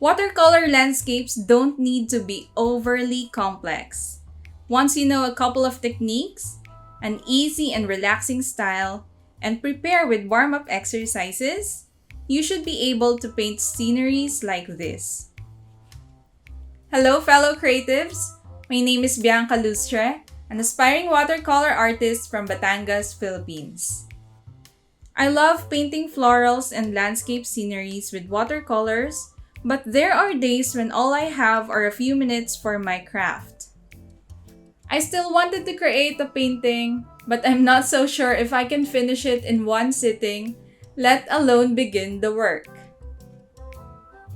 Watercolor landscapes don't need to be overly complex. Once you know a couple of techniques, an easy and relaxing style, and prepare with warm-up exercises, you should be able to paint sceneries like this. Hello fellow creatives! My name is Bianca Lustre, an aspiring watercolor artist from Batangas, Philippines. I love painting florals and landscape sceneries with watercolors, but there are days when all I have are a few minutes for my craft. I still wanted to create a painting, but I'm not so sure if I can finish it in one sitting, let alone begin the work.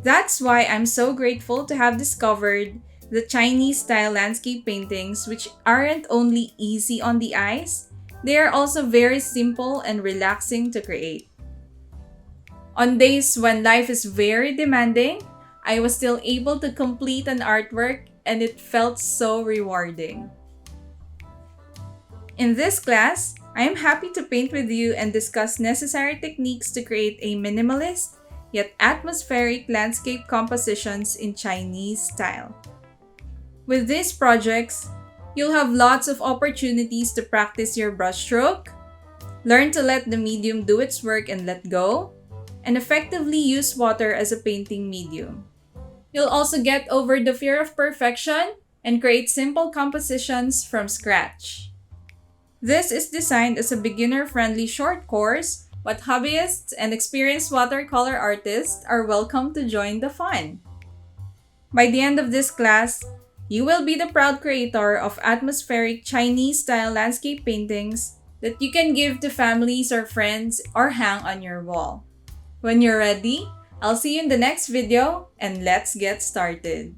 That's why I'm so grateful to have discovered the Chinese-style landscape paintings, which aren't only easy on the eyes, they are also very simple and relaxing to create. On days when life is very demanding, I was still able to complete an artwork and it felt so rewarding. In this class, I am happy to paint with you and discuss necessary techniques to create a minimalist yet atmospheric landscape compositions in Chinese style. With these projects, you'll have lots of opportunities to practice your brushstroke, learn to let the medium do its work and let go, and effectively use water as a painting medium. You'll also get over the fear of perfection and create simple compositions from scratch. This is designed as a beginner-friendly short course, but hobbyists and experienced watercolor artists are welcome to join the fun. By the end of this class, you will be the proud creator of atmospheric Chinese-style landscape paintings that you can give to families or friends or hang on your wall. When you're ready, I'll see you in the next video and let's get started.